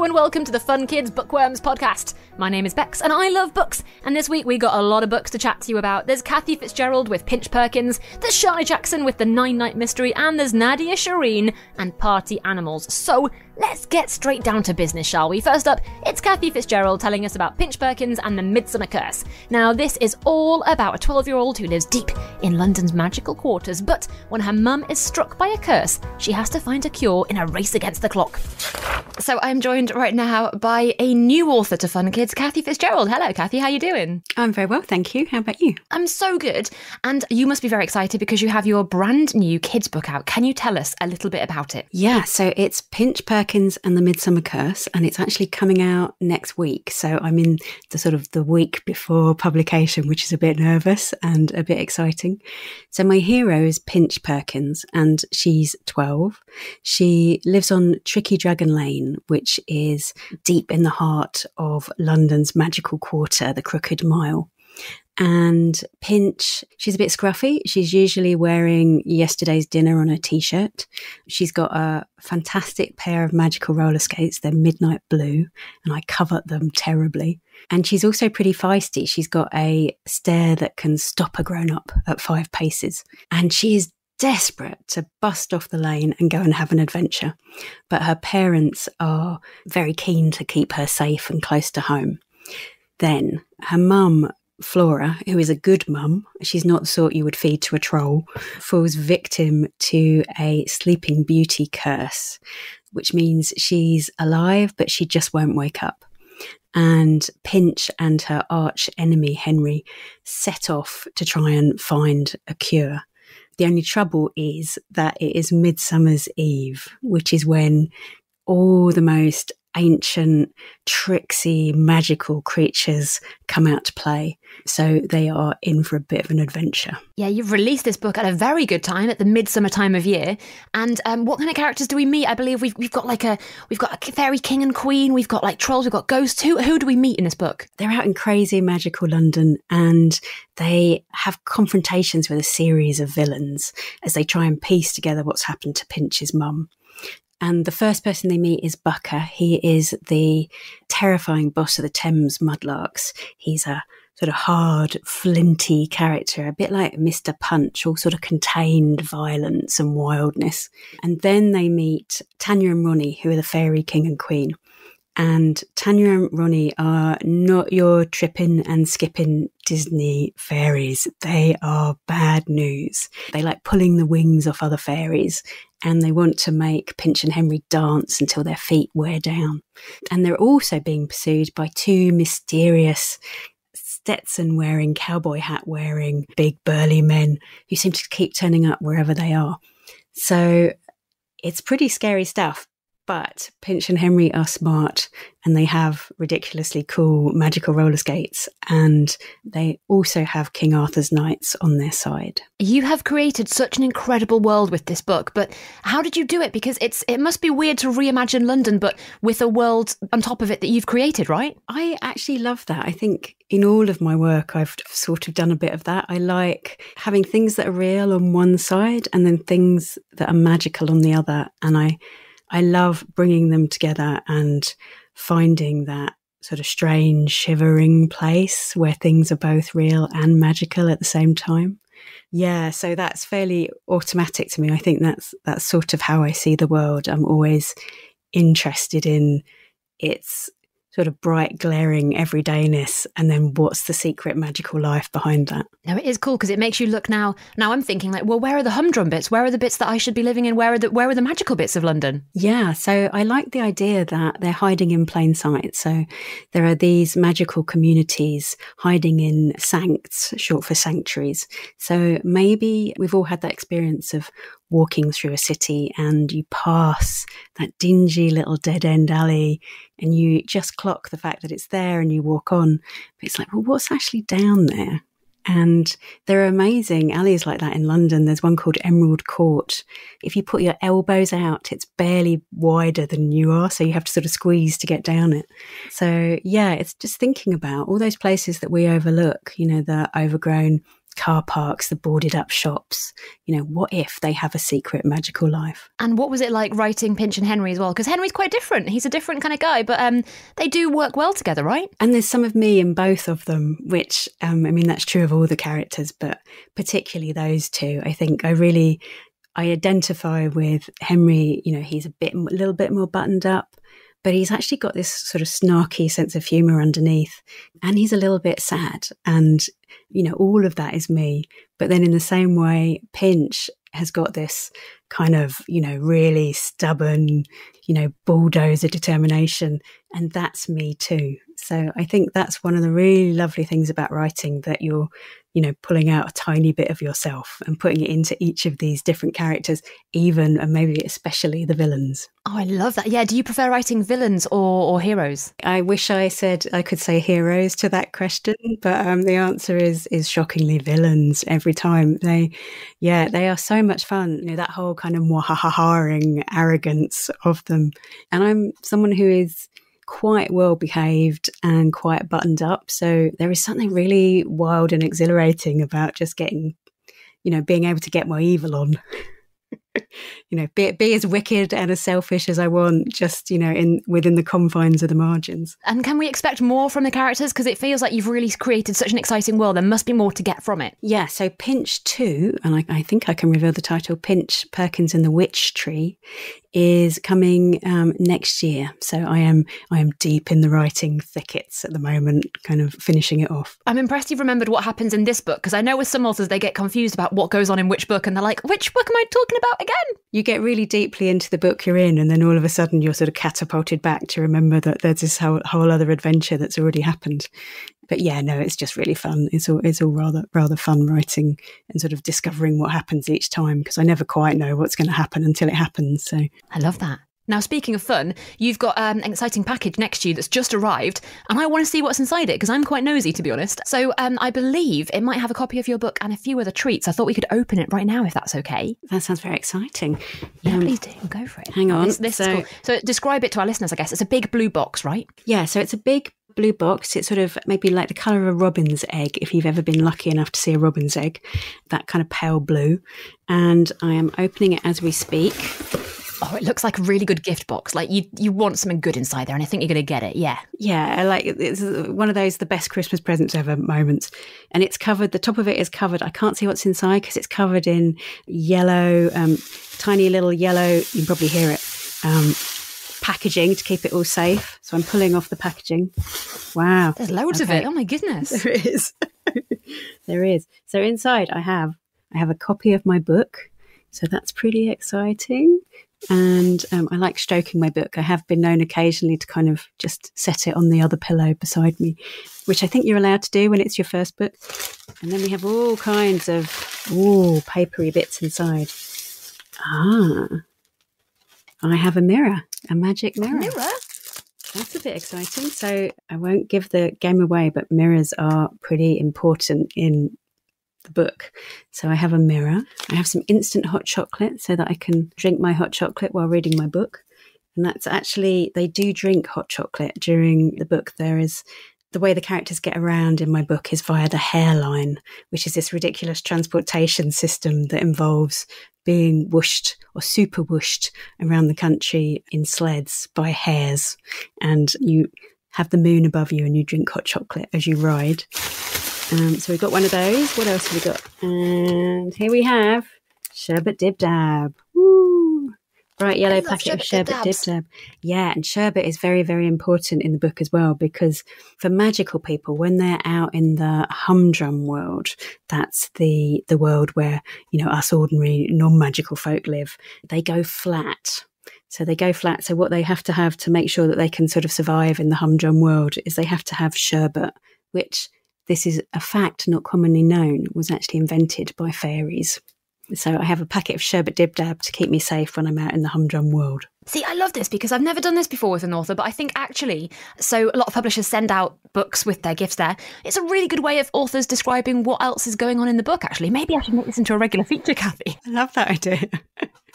Hello and welcome to the Fun Kids Bookworms podcast. My name is Bex and I love books, and this week we got a lot of books to chat to you about. There's Cathy Fitzgerald with Pinch Perkins, there's Sharna Jackson with the 9-Night Mystery, and there's Nadia Shireen and Party Animals. So let's get straight down to business, shall we? First up, it's Cathy Fitzgerald telling us about Pinch Perkins and the Midsummer Curse. Now, this is all about a 12-year-old who lives deep in London's magical quarters, but when her mum is struck by a curse, she has to find a cure in a race against the clock. So I'm joined right now by a new author to Fun Kids, Cathy Fitzgerald. Hello, Cathy, how you doing? I'm very well, thank you. How about you? I'm so good. And you must be very excited because you have your brand new kids book out. Can you tell us a little bit about it? Yeah, so it's Pinch Perkins and the Midsummer Curse, and it's actually coming out next week. So I'm in the week before publication, which is a bit nervous and a bit exciting. So my hero is Pinch Perkins, and she's 12. She lives on Tricky Dragon Lane, which is deep in the heart of London's magical quarter, the Crooked Mile. And Pinch, she's a bit scruffy. She's usually wearing yesterday's dinner on her t-shirt. She's got a fantastic pair of magical roller skates. They're midnight blue, and I covet them terribly. And she's also pretty feisty. She's got a stare that can stop a grown-up at 5 paces. And she is desperate to bust off the lane and go and have an adventure. But her parents are very keen to keep her safe and close to home. Then her mum, Flora, who is a good mum, she's not the sort you would feed to a troll, falls victim to a Sleeping Beauty curse, which means she's alive, but she just won't wake up. And Pinch and her arch enemy, Henry, set off to try and find a cure. The only trouble is that it is Midsummer's Eve, which is when all the most ancient, tricksy, magical creatures come out to play. So they are in for a bit of an adventure. Yeah, you've released this book at a very good time, at the midsummer time of year. And what kind of characters do we meet? I believe we've got a fairy king and queen. We've got like trolls. We've got ghosts. Who do we meet in this book? They're out in crazy magical London, and they have confrontations with a series of villains as they try and piece together what's happened to Pinch's mum. And the first person they meet is Bucker. He is the terrifying boss of the Thames Mudlarks. He's a sort of hard, flinty character, a bit like Mr. Punch, all sort of contained violence and wildness. And then they meet Tanya and Ronnie, who are the fairy king and queen. And Tanya and Ronnie are not your tripping and skipping Disney fairies. They are bad news. They like pulling the wings off other fairies, and they want to make Pinch and Henry dance until their feet wear down. And they're also being pursued by 2 mysterious Stetson-wearing, cowboy hat-wearing, big burly men who seem to keep turning up wherever they are. So it's pretty scary stuff. But Pinch and Henry are smart, and they have ridiculously cool magical roller skates, and they also have King Arthur's knights on their side. You have created such an incredible world with this book, but how did you do it? Because it must be weird to reimagine London, but with a world on top of it that you've created, right? I actually love that. I think in all of my work, I've sort of done a bit of that. I like having things that are real on one side and then things that are magical on the other, and I love bringing them together and finding that sort of strange, shivering place where things are both real and magical at the same time. Yeah, so that's fairly automatic to me. I think that's sort of how I see the world. I'm always interested in its sort of bright, glaring everydayness, and then what's the secret magical life behind that. Now, it is cool because it makes you look now I'm thinking like, well, where are the humdrum bits? Where are the bits that I should be living in? Where are the magical bits of London? Yeah, so I like the idea that they're hiding in plain sight. So there are these magical communities hiding in sancts, short for sanctuaries. So maybe we've all had that experience of walking through a city and you pass that dingy little dead-end alley and you just clock the fact that it's there and you walk on. But it's like, well, what's actually down there? And there are amazing alleys like that in London. There's one called Emerald Court. If you put your elbows out, it's barely wider than you are, so you have to sort of squeeze to get down it. So yeah, it's just thinking about all those places that we overlook, you know, the overgrown car parks, the boarded up shops. What if they have a secret magical life? And what was it like writing Pinch and Henry as well? Because Henry's quite different. He's a different kind of guy, but they do work well together, right? And there's some of me in both of them, which, that's true of all the characters, but particularly those two. I think I identify with Henry. He's a little bit more buttoned up, but he's actually got this sort of snarky sense of humour underneath, and he's a little bit sad. And, all of that is me. But then in the same way, Pinch has got this kind of, really stubborn, bulldozer determination. And that's me too. So I think that's one of the really lovely things about writing, that you're, pulling out a tiny bit of yourself and putting it into each of these different characters, even and maybe especially the villains. Oh, I love that. Yeah. Do you prefer writing villains or heroes? I wish I said I could say heroes to that question, but the answer is shockingly villains every time. They are so much fun. That whole kind of mwahahaing arrogance of them. And I'm someone who is quite well behaved and quite buttoned up. So there is something really wild and exhilarating about just getting, being able to get my evil on. Be as wicked and as selfish as I want, just, within the confines of the margins. And can we expect more from the characters? Because it feels like you've really created such an exciting world. There must be more to get from it. Yeah, so Pinch 2, and I think I can reveal the title, Pinch, Perkins and the Witch Tree, is coming next year. So I am deep in the writing thickets at the moment, kind of finishing it off. I'm impressed you've remembered what happens in this book, because I know with some authors they get confused about what goes on in which book, and they're like, which book am I talking about again? You get really deeply into the book you're in, and then all of a sudden you're sort of catapulted back to remember that there's this whole other adventure that's already happened. But yeah, no, it's just really fun. It's all rather fun writing and sort of discovering what happens each time, because I never quite know what's going to happen until it happens. So I love that. Now, speaking of fun, you've got an exciting package next to you that's just arrived, and I want to see what's inside it, because I'm quite nosy, to be honest. So I believe it might have a copy of your book and a few other treats. I thought we could open it right now, if that's okay. That sounds very exciting. Yeah, please do. Go for it. Hang on. This is cool. So describe it to our listeners, I guess. It's a big blue box, right? Yeah, so it's a big blue box. It's sort of maybe like the colour of a robin's egg, if you've ever been lucky enough to see a robin's egg, that kind of pale blue. And I am opening it as we speak. Oh, it looks like a really good gift box. Like you want something good inside there, and I think you're going to get it. Yeah. Yeah, like it's one of those the best Christmas presents ever moments. And it's covered, the top of it is covered. I can't see what's inside because it's covered in yellow, tiny little yellow, you can probably hear it, packaging to keep it all safe. So I'm pulling off the packaging. Wow. There's loads of it. Oh my goodness. There is. There is. So inside I have a copy of my book. So that's pretty exciting. And I like stroking my book. I have been known occasionally to kind of just set it on the other pillow beside me, which I think you're allowed to do when it's your first book. And then we have all kinds of papery bits inside. I have a mirror, a magic mirror. A mirror? That's a bit exciting. So I won't give the game away, but mirrors are pretty important in the book. So I have a mirror. I have some instant hot chocolate so that I can drink my hot chocolate while reading my book. And that's actually, they do drink hot chocolate during the book. There is, the way the characters get around in my book is via the hairline, which is this ridiculous transportation system that involves being whooshed or super whooshed around the country in sleds by hares. And you have the moon above you and you drink hot chocolate as you ride. So we've got one of those. What else have we got? And here we have Sherbet Dib Dab. Woo! Bright yellow packet of Sherbet Dib Dab. Yeah, and sherbet is very, very important in the book as well, because for magical people, when they're out in the humdrum world, that's the world where, us ordinary non-magical folk live, they go flat. So they go flat. So what they have to make sure that they can sort of survive in the humdrum world is they have to have sherbet, which, this is a fact not commonly known, was actually invented by fairies. So I have a packet of Sherbet Dib Dab to keep me safe when I'm out in the humdrum world. See, I love this because I've never done this before with an author, but I think actually, so a lot of publishers send out books with their gifts there. It's a really good way of authors describing what else is going on in the book, actually. Maybe I should make this into a regular feature, Cathy. I love that idea.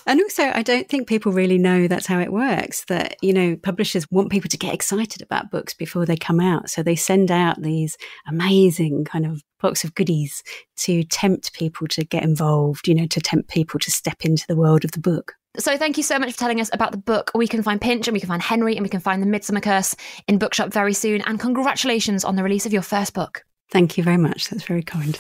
And also, I don't think people really know that's how it works, that, you know, publishers want people to get excited about books before they come out. So they send out these amazing kind of box of goodies to tempt people to get involved, you know, to tempt people to step into the world of the book. So thank you so much for telling us about the book. We can find Pinch and we can find Henry and we can find The Midsummer Curse in Bookshop very soon. And congratulations on the release of your first book. Thank you very much. That's very kind.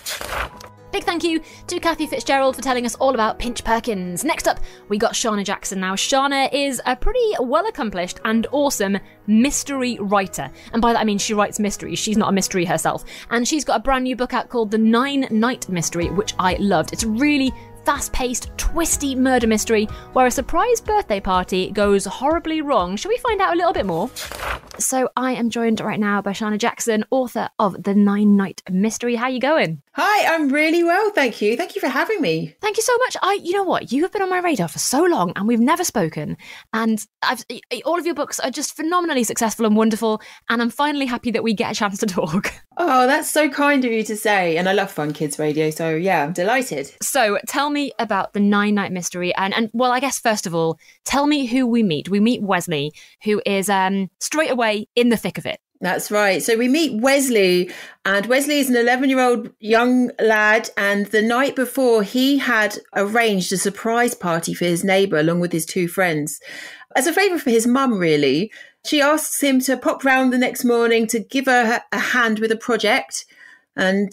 Big thank you to Cathy Fitzgerald for telling us all about Pinch Perkins. Next up, we got Sharna Jackson. Now, Sharna is a pretty well-accomplished and awesome mystery writer. And by that I mean she writes mysteries. She's not a mystery herself. And she's got a brand new book out called The 9-Night Mystery, which I loved. It's really fast-paced, twisty murder mystery where a surprise birthday party goes horribly wrong. Shall we find out a little bit more? So I am joined right now by Sharna Jackson, author of The 9-Night Mystery. How are you going? Hi, I'm really well, thank you. Thank you for having me. Thank you so much. You know what? You have been on my radar for so long and we've never spoken. And all of your books are just phenomenally successful and wonderful. And I'm finally happy that we get a chance to talk. Oh, that's so kind of you to say. And I love Fun Kids Radio. So yeah, I'm delighted. So tell me about The 9-Night Mystery. And well, I guess first of all, tell me who we meet. We meet Wesley, who is straight away in the thick of it. That's right. So we meet Wesley, and Wesley is an 11-year-old young lad. And the night before, he had arranged a surprise party for his neighbour along with his two friends as a favour for his mum, really. She asks him to pop round the next morning to give her a hand with a project. And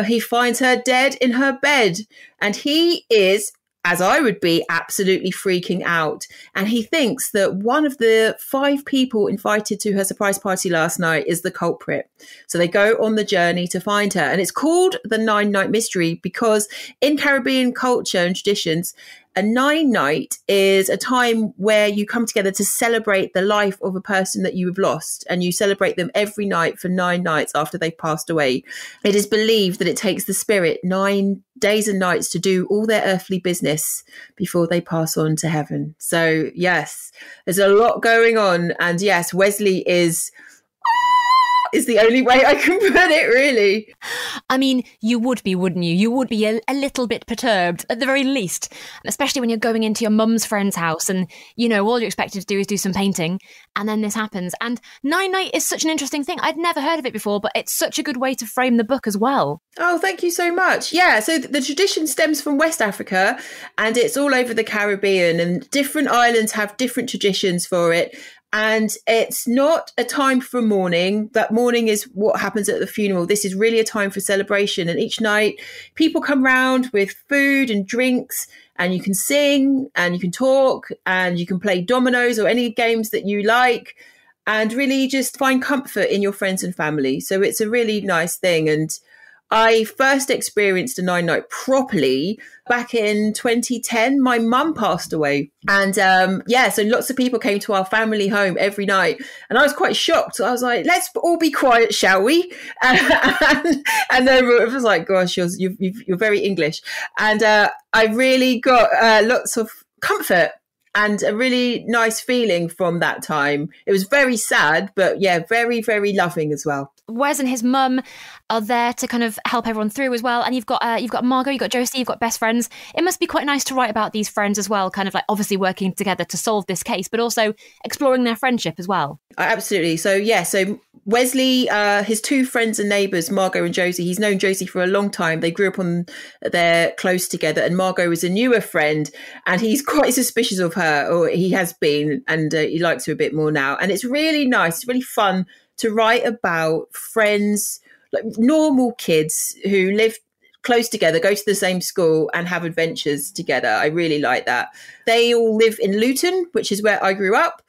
he finds her dead in her bed. And he is, as I would be, absolutely freaking out. And he thinks that one of the 5 people invited to her surprise party last night is the culprit. So they go on the journey to find her. And it's called The 9-Night Mystery because in Caribbean culture and traditions, a 9-night is a time where you come together to celebrate the life of a person that you have lost, and you celebrate them every night for 9 nights after they've passed away. It is believed that it takes the spirit 9 days and nights to do all their earthly business before they pass on to heaven. So yes, there's a lot going on. And yes, Wesley is the only way I can put it, really. I mean, you would be, wouldn't you? You would be a little bit perturbed, at the very least, especially when you're going into your mum's friend's house and, you know, all you're expected to do is do some painting, and then this happens. And 9-night is such an interesting thing. I'd never heard of it before, but it's such a good way to frame the book as well. Oh, thank you so much. Yeah, so the tradition stems from West Africa, and it's all over the Caribbean, and different islands have different traditions for it. And it's not a time for mourning. That mourning is what happens at the funeral. This is really a time for celebration. And each night people come round with food and drinks, and you can sing and you can talk and you can play dominoes or any games that you like, and really just find comfort in your friends and family. So it's a really nice thing. And I first experienced a 9-night properly back in 2010. My mum passed away. And so lots of people came to our family home every night. And I was quite shocked. I was like, let's all be quiet, shall we? And then it was like, gosh, you're very English. And I really got lots of comfort and a really nice feeling from that time. It was very sad, but yeah, very, very loving as well. Wes and his mum are there to kind of help everyone through as well. And you've got Margot, you've got Josie, you've got best friends. It must be quite nice to write about these friends as well, kind of like obviously working together to solve this case, but also exploring their friendship as well. Absolutely. So Wesley, his two friends and neighbours, Margot and Josie, he's known Josie for a long time. They grew up they're close together, and Margot is a newer friend, and he's quite suspicious of her, or he has been, and he likes her a bit more now. And it's really nice. It's really fun to write about friends, like normal kids who live close together, go to the same school and have adventures together. I really like that. They all live in Luton, which is where I grew up.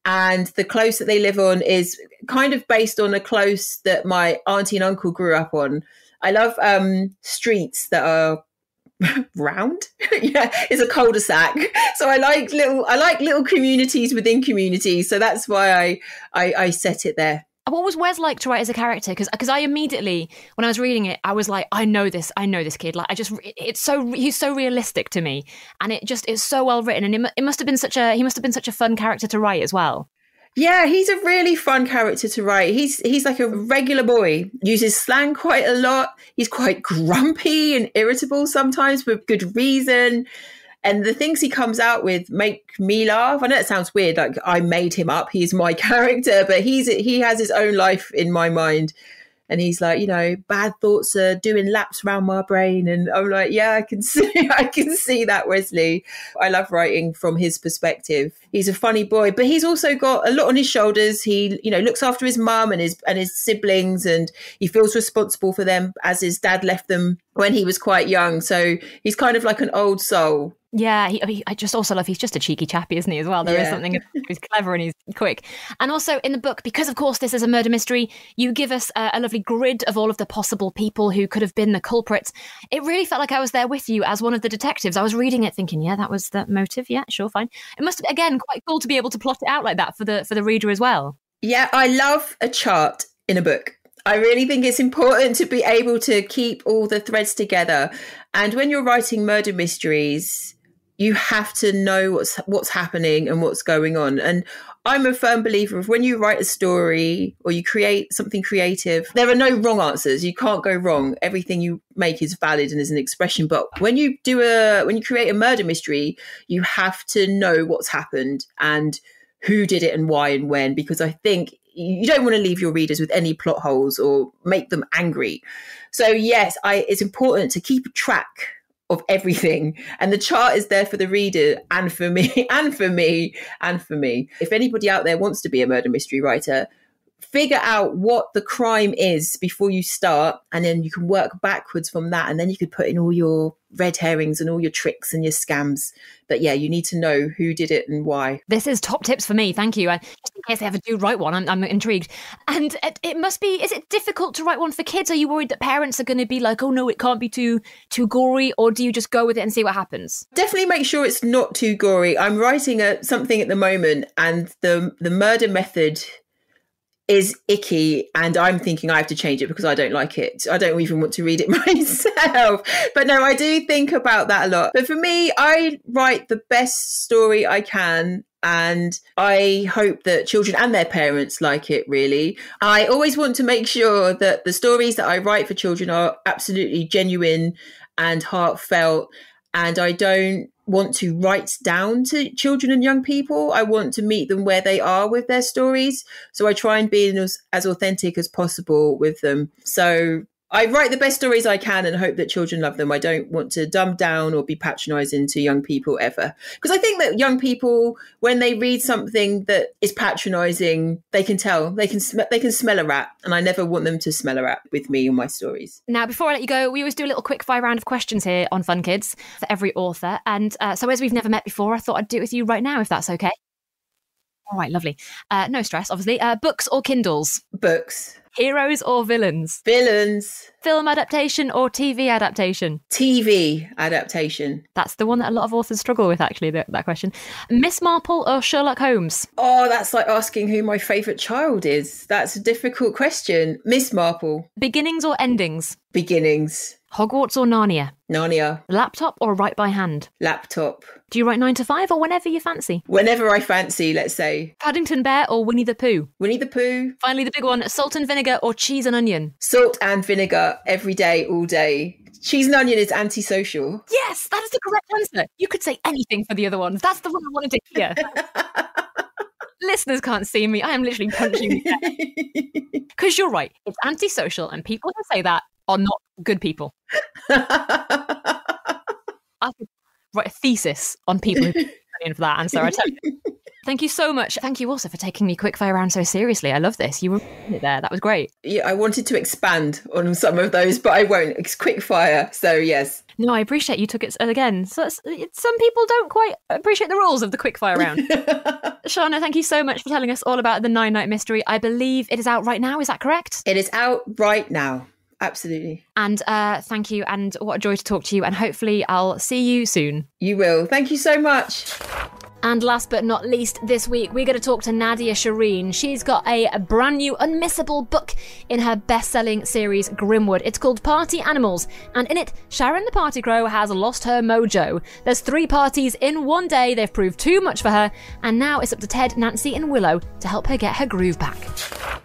And the close that they live on is kind of based on a close that my auntie and uncle grew up on. I love streets that are round. Yeah, it's a cul-de-sac. So I like little communities within communities. So that's why I set it there. What was Wes like to write as a character? Because I immediately, when I was reading it, I was like, I know this kid. Like, he's so realistic to me, and it's so well written, and he must have been such a fun character to write as well. Yeah, he's a really fun character to write. He's like a regular boy, uses slang quite a lot. He's quite grumpy and irritable sometimes for good reason. And the things he comes out with make me laugh. I know it sounds weird, like I made him up. He's my character, but he has his own life in my mind. And he's like, bad thoughts are doing laps around my brain. And I'm like, yeah, I can see that, Wesley. I love writing from his perspective. He's a funny boy, but he's also got a lot on his shoulders. He, looks after his mum and his siblings, and he feels responsible for them as his dad left them when he was quite young. So he's kind of like an old soul. Yeah, I just also love he's just a cheeky chappy, isn't he, as well? There is something, he's clever and he's quick. And also in the book, because of course this is a murder mystery, you give us a lovely grid of all of the possible people who could have been the culprits. It really felt like I was there with you as one of the detectives. I was reading it thinking, yeah, that was the motive. Yeah, sure, fine. It must have, again, quite cool to be able to plot it out like that for the reader as well. Yeah, I love a chart in a book. I really think it's important to be able to keep all the threads together. And when you're writing murder mysteries, you have to know what's happening and what's going on. And I'm a firm believer of when you write a story or you create something creative, there are no wrong answers. You can't go wrong. Everything you make is valid and is an expression. But when you create a murder mystery, you have to know what's happened and who did it and why and when, because I think you don't want to leave your readers with any plot holes or make them angry. So yes, it's important to keep track of everything, and the chart is there for the reader and for me and for me and for me. If anybody out there wants to be a murder mystery writer, figure out what the crime is before you start, and then you can work backwards from that, and then you could put in all your red herrings and all your tricks and your scams. But yeah, you need to know who did it and why. This is top tips for me. Thank you. Just in case I ever do write one, I'm intrigued. And it must be, is it difficult to write one for kids? Are you worried that parents are going to be like, oh no, it can't be too gory? Or do you just go with it and see what happens? Definitely make sure it's not too gory. I'm writing something at the moment, and the murder method is icky, and I'm thinking I have to change it because I don't like it. I don't even want to read it myself. But no, I do think about that a lot. But for me, I write the best story I can, and I hope that children and their parents like it, really. I always want to make sure that the stories that I write for children are absolutely genuine and heartfelt, and I don't want to write down to children and young people. I want to meet them where they are with their stories. So I try and be as authentic as possible with them. So I write the best stories I can and hope that children love them. I don't want to dumb down or be patronizing to young people ever. Because I think that young people, when they read something that is patronizing, they can tell, they can smell a rat. And I never want them to smell a rat with me or my stories. Now, before I let you go, we always do a little quick fire round of questions here on Fun Kids for every author. And so as we've never met before, I thought I'd do it with you right now, if that's okay. All right, lovely. No stress, obviously. Books or Kindles? Books. Heroes or villains? Villains. Film adaptation or TV adaptation? TV adaptation. That's the one that a lot of authors struggle with, actually, that question. Miss Marple or Sherlock Holmes? Oh, that's like asking who my favourite child is. That's a difficult question. Miss Marple. Beginnings or endings? Beginnings. Hogwarts or Narnia? Narnia. Laptop or write by hand? Laptop. Do you write 9 to 5 or whenever you fancy? Whenever I fancy, let's say. Paddington Bear or Winnie the Pooh? Winnie the Pooh. Finally, the big one, salt and vinegar or cheese and onion? Salt and vinegar every day, all day. Cheese and onion is antisocial. Yes, that is the correct answer. You could say anything for the other ones. That's the one I wanted to hear. Listeners can't see me. I am literally punching you. Because you're right. It's antisocial, and people who say that are not good people. I could write a thesis on people who in for that answer. I tell you. Thank you so much. Thank you also for taking me quickfire round so seriously. I love this. You were in it there. That was great. Yeah, I wanted to expand on some of those, but I won't. It's quick fire. So yes. No, I appreciate you took it again. So some people don't quite appreciate the rules of the quickfire round. Sharna, thank you so much for telling us all about the 9-Night Mystery. I believe it is out right now. Is that correct? It is out right now. Absolutely. And thank you. And what a joy to talk to you. And hopefully I'll see you soon. You will. Thank you so much. And last but not least, this week, we're going to talk to Nadia Shireen. She's got a brand new, unmissable book in her best-selling series, Grimwood. It's called Party Animals, and in it, Sharon the party crow has lost her mojo. There's 3 parties in one day, they've proved too much for her, and now it's up to Ted, Nancy and Willow to help her get her groove back.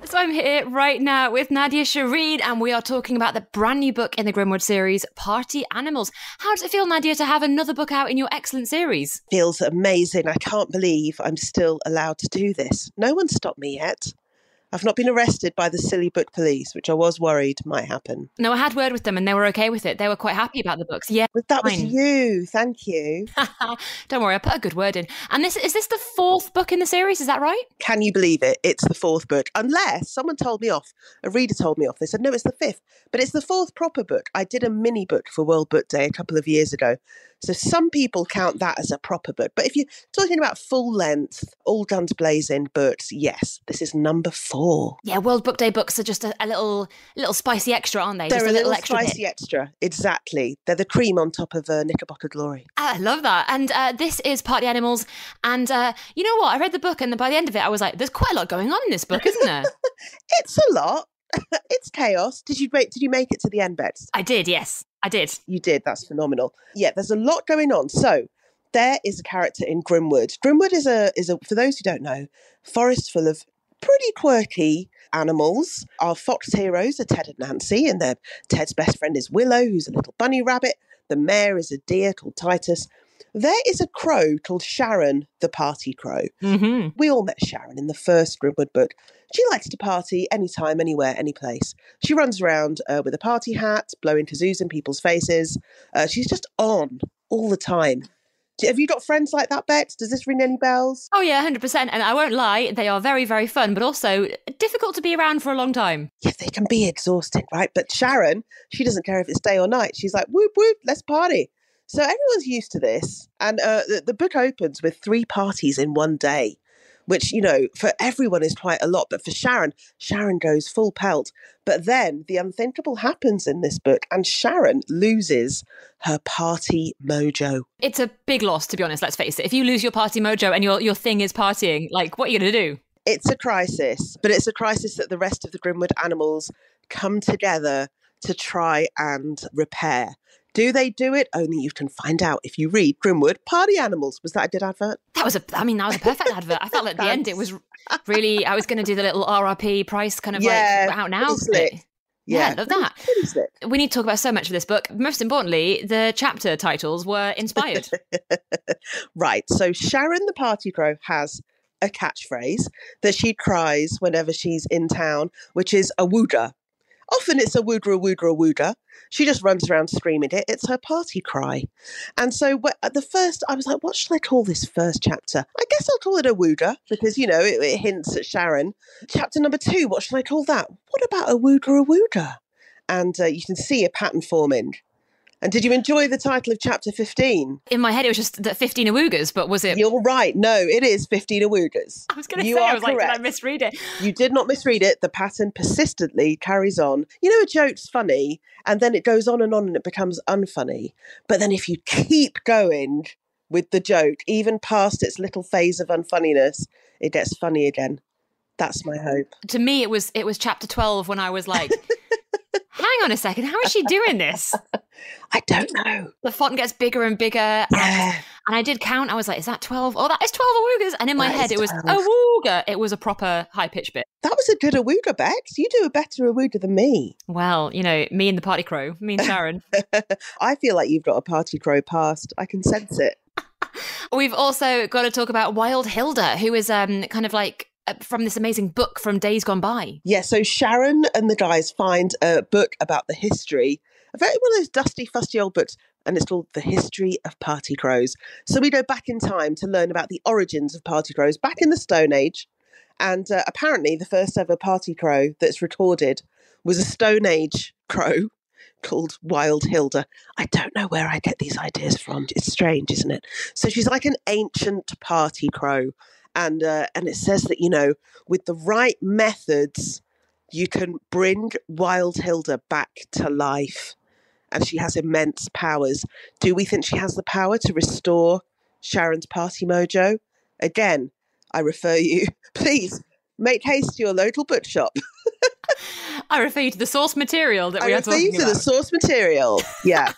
So I'm here right now with Nadia Shireen, and we are talking about the brand new book in the Grimwood series, Party Animals. How does it feel, Nadia, to have another book out in your excellent series? Feels amazing. I can't believe I'm still allowed to do this. No one stopped me yet. I've not been arrested by the silly book police, which I was worried might happen. No, I had word with them and they were okay with it. They were quite happy about the books. Yeah, But that was fine. you. Thank you. Don't worry, I put a good word in. And is this the fourth book in the series? Is that right? Can you believe it? It's the fourth book. Unless someone told me off, a reader told me off. They said, no, it's the fifth. But it's the fourth proper book. I did a mini book for World Book Day a couple of years ago. So some people count that as a proper book. But if you're talking about full length, all guns blazing books, yes, this is number 4. Yeah, World Book Day books are just a little spicy extra, aren't they? They're Just a little extra spicy bit. extra. Exactly. They're the cream on top of Knickerbocker Glory. I love that. And this is Party Animals. And you know what? I read the book and by the end of it, I was like, there's quite a lot going on in this book, isn't there? It's a lot. It's chaos. Did you make it to the end, Bex? I did, yes. I did. You did. That's phenomenal. Yeah, there's a lot going on. So there is a character in Grimwood. Grimwood is a for those who don't know, forest full of pretty quirky animals. Our fox heroes are Ted and Nancy, and Ted's best friend is Willow, who's a little bunny rabbit. The mayor is a deer called Titus. There is a crow called Sharon, the party crow. Mm-hmm. We all met Sharon in the first Grimwood book. She likes to party anytime, anywhere, any place. She runs around with a party hat, blowing kazoos in people's faces. She's just on all the time. Have you got friends like that, Bex? Does this ring any bells? Oh, yeah, 100%. And I won't lie, they are very, very fun, but also difficult to be around for a long time. Yeah, they can be exhausting, right? But Sharon, she doesn't care if it's day or night. She's like, whoop, whoop, let's party. So everyone's used to this. And the book opens with 3 parties in one day, which, you know, for everyone is quite a lot. But for Sharon goes full pelt. But then the unthinkable happens in this book and Sharon loses her party mojo. It's a big loss, to be honest, let's face it. If you lose your party mojo and your thing is partying, like, what are you going to do? It's a crisis, but it's a crisis that the rest of the Grimwood animals come together to try and repair. Do they do it? Only you can find out if you read Grimwood Party Animals. Was that a good advert? That was a perfect advert. I felt at the end it was really, I was going to do the little RRP price kind of like out now. Yeah, love that. Pretty slick. We need to talk about so much of this book. Most importantly, the chapter titles were inspired. Right. So Sharon the party crow has a catchphrase that she cries whenever she's in town, which is a wooder. Often it's a wooder, a wooder, a wooder. She just runs around screaming it. It's her party cry. And so at the first, I was like, what should I call this first chapter? I guess I'll call it a wooder because, you know, it hints at Sharon. Chapter number 2, what should I call that? What about a wooder, a wooder? And you can see a pattern forming. And did you enjoy the title of chapter 15? In my head, it was just the 15 awoogas, but was it? You're right. No, it is 15 awoogas. I was going to say, I was correct. Like, did I misread it? You did not misread it. The pattern persistently carries on. You know, a joke's funny, and then it goes on and it becomes unfunny. But then if you keep going with the joke, even past its little phase of unfunniness, it gets funny again. That's my hope. To me, it was chapter 12 when I was like, hang on a second, how is she doing this? I don't know. The font gets bigger and bigger. Yeah. And I did count. I was like, is that 12? Oh, that is 12 awoogas. And in my head, it was 12. awooga. It was a proper high-pitched bit. That was a good awooga, Bex. You do a better awooga than me. Well, you know, me and the party crow, me and Sharon. I feel like you've got a party crow past. I can sense it. We've also got to talk about Wild Hilda, who is kind of like from this amazing book from Days Gone By. Yeah, so Sharon and the guys find a book about the history, one of those dusty, fusty old books, and it's called The History of Party Crows. So we go back in time to learn about the origins of party crows back in the Stone Age. And apparently the first ever party crow that's recorded was a Stone Age crow called Wild Hilda. I don't know where I get these ideas from. It's strange, isn't it? So she's like an ancient party crow. And it says that, you know, with the right methods, you can bring Wild Hilda back to life. And she has immense powers. Do we think she has the power to restore Sharon's party mojo? Again, I refer you, please make haste to your local bookshop. I refer you to the source material that we are talking about. I refer you to the source material, yeah.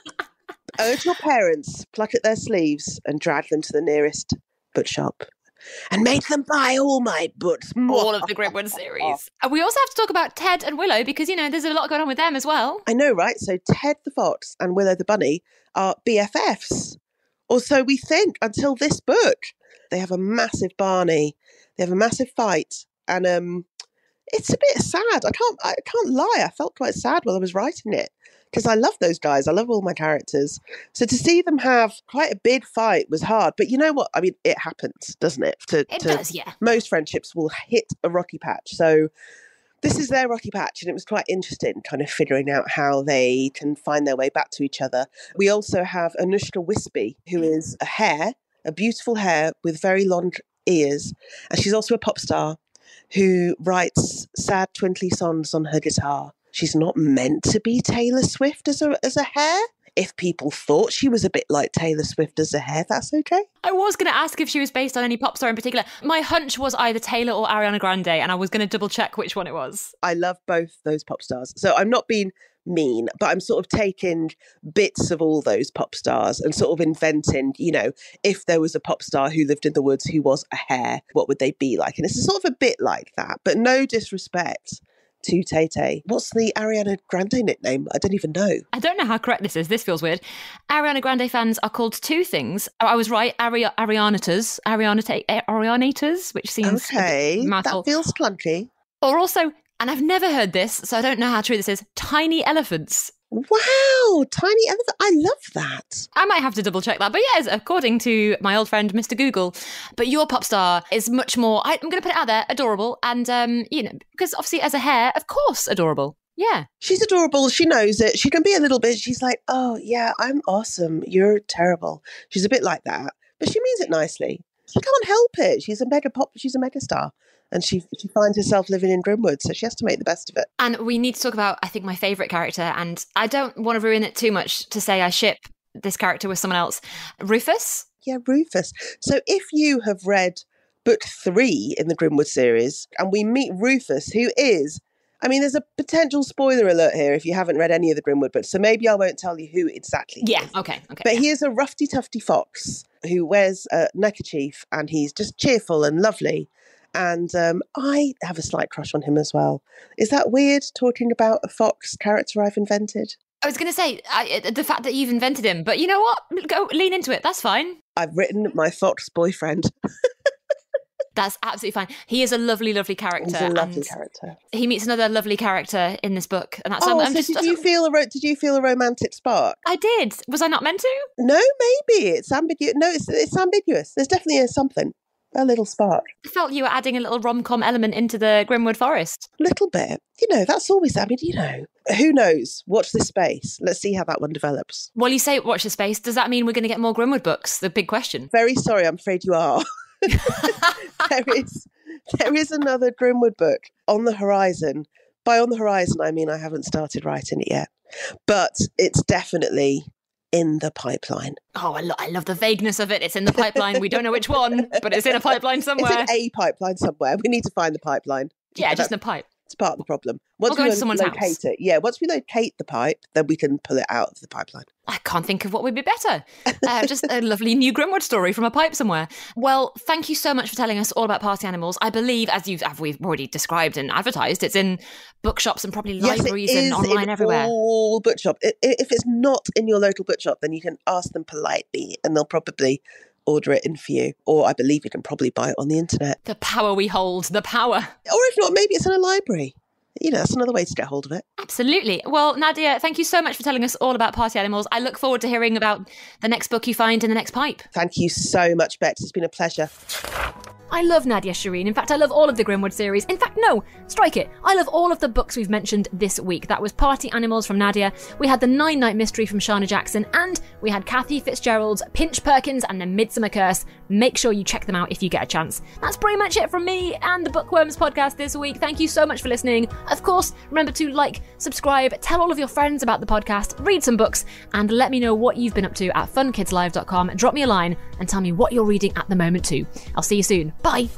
Urge your parents, pluck at their sleeves and drag them to the nearest bookshop. and made them buy all my books. All of the Grimwood series. And we also have to talk about Ted and Willow because, you know, there's a lot going on with them as well. I know, right? So Ted the fox and Willow the bunny are BFFs. Or so we think until this book. They have a massive Barney. They have a massive fight. And it's a bit sad. I can't lie. I felt quite sad while I was writing it because I love those guys. I love all my characters. So to see them have quite a big fight was hard. But you know what? I mean, it happens, doesn't it? It does, yeah. Most friendships will hit a rocky patch. So this is their rocky patch, and it was quite interesting kind of figuring out how they can find their way back to each other. We also have Anushka Wispy, who is a beautiful hare with very long ears. And she's also a pop star who writes sad twinkly songs on her guitar. She's not meant to be Taylor Swift as a hare. If people thought she was a bit like Taylor Swift as a hare, that's okay. I was going to ask if she was based on any pop star in particular. My hunch was either Taylor or Ariana Grande, and I was going to double check which one it was. I love both those pop stars. So I'm not being mean, but I'm sort of taking bits of all those pop stars and sort of inventing, you know, if there was a pop star who lived in the woods who was a hare, what would they be like? And it's sort of a bit like that, but no disrespect to Tay-Tay. What's the Ariana Grande nickname? I don't even know. I don't know how correct this is. This feels weird. Ariana Grande fans are called two things. I was right. Arianators, which seems okay. That feels clunky. Or also, and I've never heard this, so I don't know how true this is, tiny elephants. Wow, tiny elephant. I love that. I might have to double check that. But yes, according to my old friend, Mr. Google. But your pop star is much more, I'm going to put it out there, adorable. And, you know, because obviously as a hare, of course, adorable. Yeah. She's adorable. She knows it. She can be a little bit, she's like, oh, yeah, I'm awesome. You're terrible. She's a bit like that. But she means it nicely. She can't help it. She's a mega star. And she finds herself living in Grimwood, so she has to make the best of it. And we need to talk about, I think, my favourite character, and I don't want to ruin it too much to say I ship this character with someone else. Rufus? Yeah, Rufus. So if you have read book 3 in the Grimwood series, and we meet Rufus, who is, I mean, there's a potential spoiler alert here if you haven't read any of the Grimwood books, so maybe I won't tell you who exactly he is. Okay. But he is a roughy-tufty fox who wears a neckerchief, and he's just cheerful and lovely. And I have a slight crush on him as well. Is that weird, talking about a fox character I've invented? I was going to say, the fact that you've invented him, but you know what? Go lean into it. That's fine. I've written my fox boyfriend. That's absolutely fine. He is a lovely, lovely character. He's a lovely character. He meets another lovely character in this book, and that's. Did you feel a romantic spark? I did. Was I not meant to? No, maybe it's ambiguous. No, it's ambiguous. There's definitely something. A little spark. I felt you were adding a little rom-com element into the Grimwood Forest. Little bit. You know, that's always, I mean, you know, who knows? Watch this space. Let's see how that one develops. Well, you say watch the space. Does that mean we're going to get more Grimwood books? The big question. Very sorry, I'm afraid you are. There is another Grimwood book on the horizon. By on the horizon, I mean I haven't started writing it yet. But it's definitely in the pipeline. Oh, I love the vagueness of it. It's in the pipeline. We don't know which one, but it's in a pipeline somewhere. It's in a pipeline somewhere. We need to find the pipeline. Yeah, just in a pipe. It's part of the problem. Once we locate it, yeah, once we locate the pipe, then we can pull it out of the pipeline. I can't think of what would be better. Just a lovely new Grimwood story from a pipe somewhere. Well, thank you so much for telling us all about party animals. I believe, as we've already described and advertised, it's in bookshops and probably libraries and online everywhere. All bookshop. If it's not in your local bookshop, then you can ask them politely, and they'll probably order it in for you. Or I believe you can probably buy it on the internet. The power we hold, the power. Or if not, maybe it's in a library. You know, that's another way to get hold of it. Absolutely. Well, Nadia, thank you so much for telling us all about party animals. I look forward to hearing about the next book you find in the next pipe. Thank you so much, Bex. It's been a pleasure. I love Nadia Shireen. In fact, I love all of the Grimwood series. In fact, no, strike it. I love all of the books we've mentioned this week. That was Party Animals from Nadia. We had the 9-Night Mystery from Sharna Jackson. And we had Cathy Fitzgerald's Pinch Perkins and the Midsummer Curse. Make sure you check them out if you get a chance. That's pretty much it from me and the Bookworms podcast this week. Thank you so much for listening. Of course, remember to like, subscribe, tell all of your friends about the podcast, read some books, and let me know what you've been up to at funkidslive.com. Drop me a line and tell me what you're reading at the moment too. I'll see you soon. Bye.